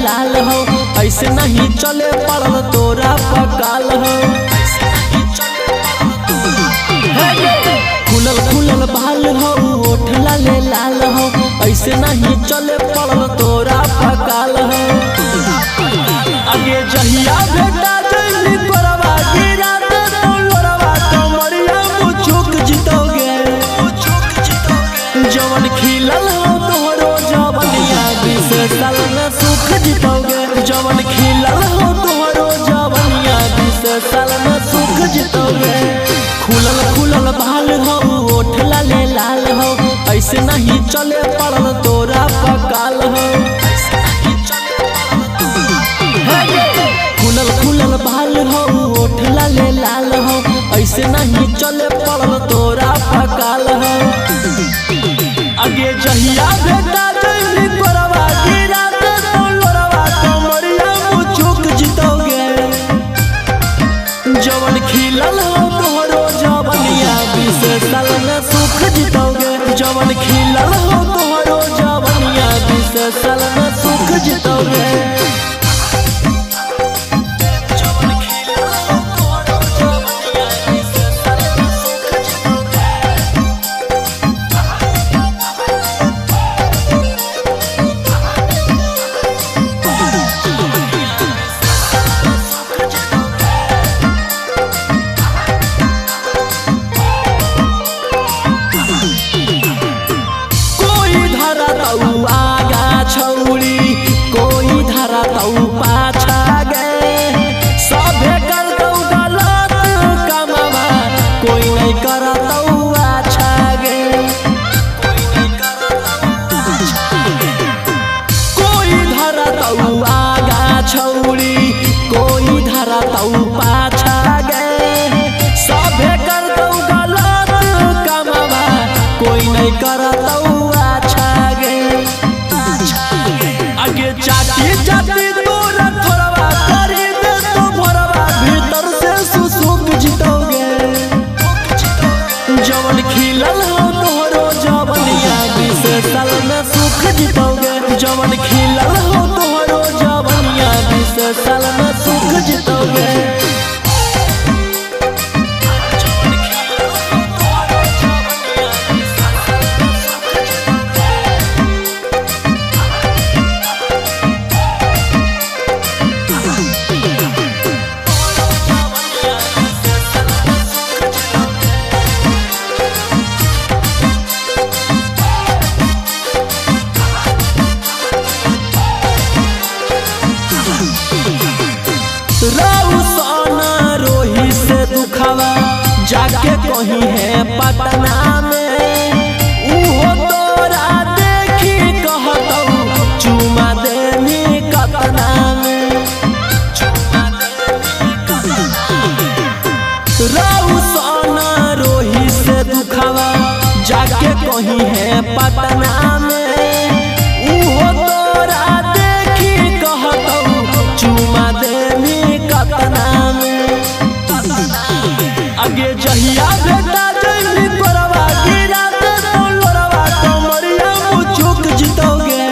लाल हो, ऐसे नहीं चले पड़ल तोरा पकाल हो। खुलल खुलल बाल हो, ओठ लाले लाल हो, ऐसे नहीं चले पड़ल तोरा पकाल हो। आगे जहिया बेटा जैली तोरवा गिरा दे तो लोरवा कमरिया मुझुक जितोगे। जवन खिलल हो तोहरो जवनिया 20 साल में सुख जितोगे। जवन खिलल हो तोहरो जवनिया 20 साल में सुख जितोगे। खुलल खुलल बाल हो, ओठ लाले लाल हो, ऐसे नहीं चले पड़ल तोरा पकाल हो। खुलल खुलल बाल हो, ओठ लाले लाल हो, ऐसे नहीं चले पड़ल तोरा पकाल हो। आगे जहिया बेटा जैली तोरवा गिरा दे तो लोरवा कमरिया मुझुक जितोगे। जवन खिलल हो तोहरो जवनिया 20 साल में सुख जितोगे। जवन खिलल हो तोहरो जवनिया 20 साल में सुख जितोगे। कोई धरा तऊ पाछा गे, सभे कर तऊ गलत कमावा, कोई नहीं कर तऊ अच्छा गे। कोई धरा तऊ आगा छौड़ी, कोई धरा तऊ पाछा गे, सभे कर तऊ गलत कमावा, कोई नहीं कर तऊ अच्छा गे। आगे जाती जाती तोरा थोड़वा करी दे तो भोरवा, भीतर से सुसुक जितोगे। जवन खिलल हो तोहरो जवनिया 20 साल में सुख जितोगे। जवन खिलल हो तोहरो जवनिया 20 साल में सुख जितोगे। रौसना रोही से दुखवा जाके कहीं है पटना में, उहो तोरा देखी कहतौ चुमा देनी कतना में। रौसना रोही से दुखवा जाके कहीं है पटना में, उहो तोरा देखी कहतौ चुमा देनी कतना में। आगे जहिया बेटा जैली तोरवा गिरा दे तो लोरवा कमरिया मुझुक जितोगे।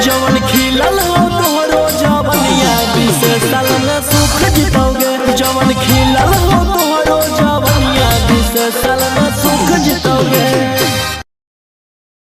जवन खिलल हो तोहरो जवनिया 20 साल में सुख जितोगे। जवन खिलल